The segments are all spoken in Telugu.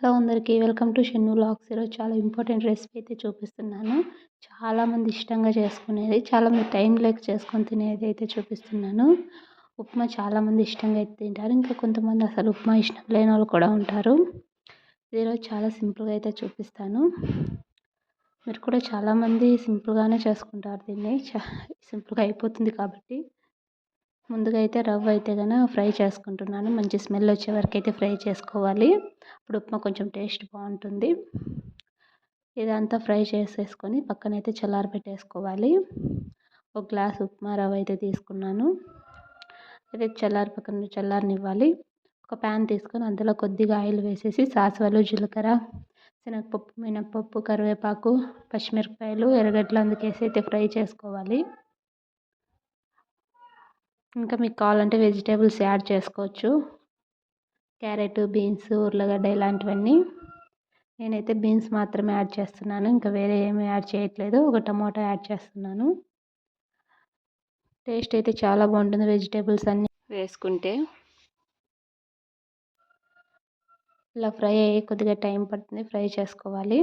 హలో అందరికీ వెల్కమ్ టు షన్ను వ్లాగ్స్. ఈరోజు చాలా ఇంపార్టెంట్ రెసిపీ అయితే చూపిస్తున్నాను. చాలామంది ఇష్టంగా చేసుకునేది, చాలామంది టైం లేక చేసుకొని తినేది అయితే చూపిస్తున్నాను. ఉప్మా చాలామంది ఇష్టంగా అయితే తింటారు. ఇంకా కొంతమంది అసలు ఉప్మా ఇష్టం లేని వాళ్ళు కూడా ఉంటారు. ఈరోజు చాలా సింపుల్గా అయితే చూపిస్తాను. మీరు కూడా చాలామంది సింపుల్గానే చేసుకుంటారు దీన్ని. సింపుల్గా అయిపోతుంది కాబట్టి ముందుగా అయితే రవ్వ అయితే ఫ్రై చేసుకుంటున్నాను. మంచి స్మెల్ వచ్చే వరకు అయితే ఫ్రై చేసుకోవాలి. అప్పుడు ఉప్మా కొంచెం టేస్ట్ బాగుంటుంది. ఇదంతా ఫ్రై చేసేసుకొని పక్కనైతే చల్లారబెట్టేసుకోవాలి. ఒక గ్లాస్ ఉప్మా రవ్వ అయితే తీసుకున్నాను. అయితే పక్కన చల్లారనివ్వాలి. ఒక ప్యాన్ తీసుకొని అందులో కొద్దిగా ఆయిల్ వేసేసి సాసువలు, జీలకర్ర, శనగపప్పు, మినప్పప్పు, కరివేపాకు, పచ్చిమిరపకాయలు, ఎర్రగడ్డలు అందుకేసి అయితే ఫ్రై చేసుకోవాలి. ఇంకా మీకు కావాలంటే వెజిటేబుల్స్ యాడ్ చేసుకోవచ్చు. క్యారెట్, బీన్స్, ఉర్లగడ్డ ఇలాంటివన్నీ. నేనైతే బీన్స్ మాత్రమే యాడ్ చేస్తున్నాను. ఇంకా వేరే ఏమీ యాడ్ చేయట్లేదు. ఒక టమాటా యాడ్ చేస్తున్నాను. టేస్ట్ అయితే చాలా బాగుంటుంది వెజిటేబుల్స్ అన్నీ వేసుకుంటే. ఇలా ఫ్రై అయ్యి కొద్దిగా టైం పడుతుంది, ఫ్రై చేసుకోవాలి.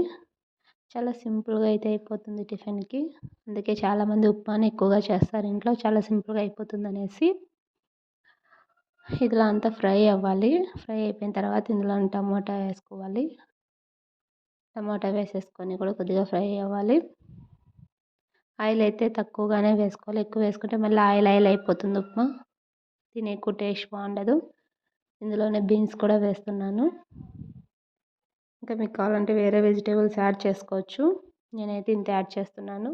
చాలా సింపుల్గా అయితే అయిపోతుంది టిఫిన్కి. అందుకే చాలామంది ఉప్మాని ఎక్కువగా చేస్తారు ఇంట్లో, చాలా సింపుల్గా అయిపోతుంది అనేసి. ఇదిలా అంతా ఫ్రై అవ్వాలి. ఫ్రై అయిపోయిన తర్వాత ఇందులో టమోటా వేసుకోవాలి. టమాటా వేసేసుకొని కూడా కొద్దిగా ఫ్రై అవ్వాలి. ఆయిల్ అయితే తక్కువగానే వేసుకోవాలి. ఎక్కువ వేసుకుంటే మళ్ళీ ఆయిల్ అయిపోతుంది ఉప్మా. తినే ఎక్కువ టేస్ట్ బాగుండదు. ఇందులోనే బీన్స్ కూడా వేస్తున్నాను. ఇంకా మీకు కావాలంటే వేరే వెజిటేబుల్స్ యాడ్ చేసుకోవచ్చు. నేనైతే ఇంత యాడ్ చేస్తున్నాను.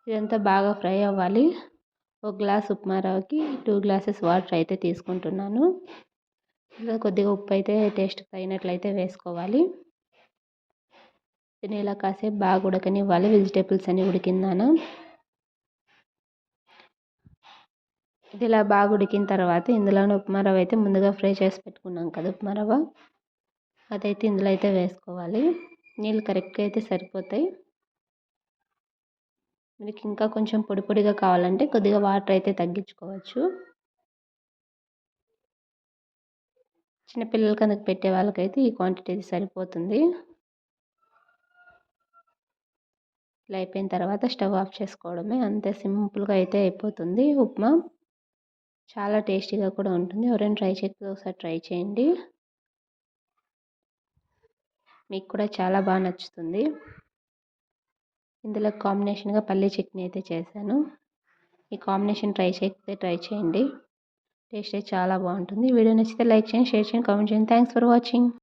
ఇదంతా బాగా ఫ్రై అవ్వాలి. ఒక గ్లాస్ ఉప్మా రవ్వకి 2 గ్లాసెస్ వాటర్ అయితే తీసుకుంటున్నాను. ఇలా కొద్దిగా ఉప్పు అయితే టేస్ట్కి తగినట్లయితే వేసుకోవాలి. దీన్ని ఇలా కాసేపు బాగా ఉడకనివ్వాలి. వెజిటేబుల్స్ అన్నీ ఉడికిందాను. ఇది ఇలా బాగా ఉడికిన తర్వాత ఇందులోనే ఉప్మా రవ్వ అయితే ముందుగా ఫ్రై చేసి పెట్టుకున్నాం కదా ఉప్మా రవ్వ, అదైతే ఇందులో అయితే వేసుకోవాలి. నీళ్ళు కరెక్ట్గా అయితే సరిపోతాయి. మీకు ఇంకా కొంచెం పొడి పొడిగా కావాలంటే కొద్దిగా వాటర్ అయితే తగ్గించుకోవచ్చు. చిన్నపిల్లలకి అందుకు పెట్టే వాళ్ళకైతే ఈ క్వాంటిటీ సరిపోతుంది. ఇలా అయిపోయిన తర్వాత స్టవ్ ఆఫ్ చేసుకోవడమే. అంతే సింపుల్గా అయితే అయిపోతుంది ఉప్మా. చాలా టేస్టీగా కూడా ఉంటుంది. ఎవరైనా ట్రై చేయకపోతే ఒకసారి ట్రై చేయండి. మీకు కూడా చాలా బాగా నచ్చుతుంది. ఇందులో కాంబినేషన్గా పల్లీ చట్నీ అయితే చేశాను. ఈ కాంబినేషన్ ట్రై చేయకపోతే ట్రై చేయండి. టేస్ట్ అయితే చాలా బాగుంటుంది. వీడియో నచ్చితే లైక్ చేయండి, షేర్ చేయండి, కామెంట్ చేయండి. Thanks for watching.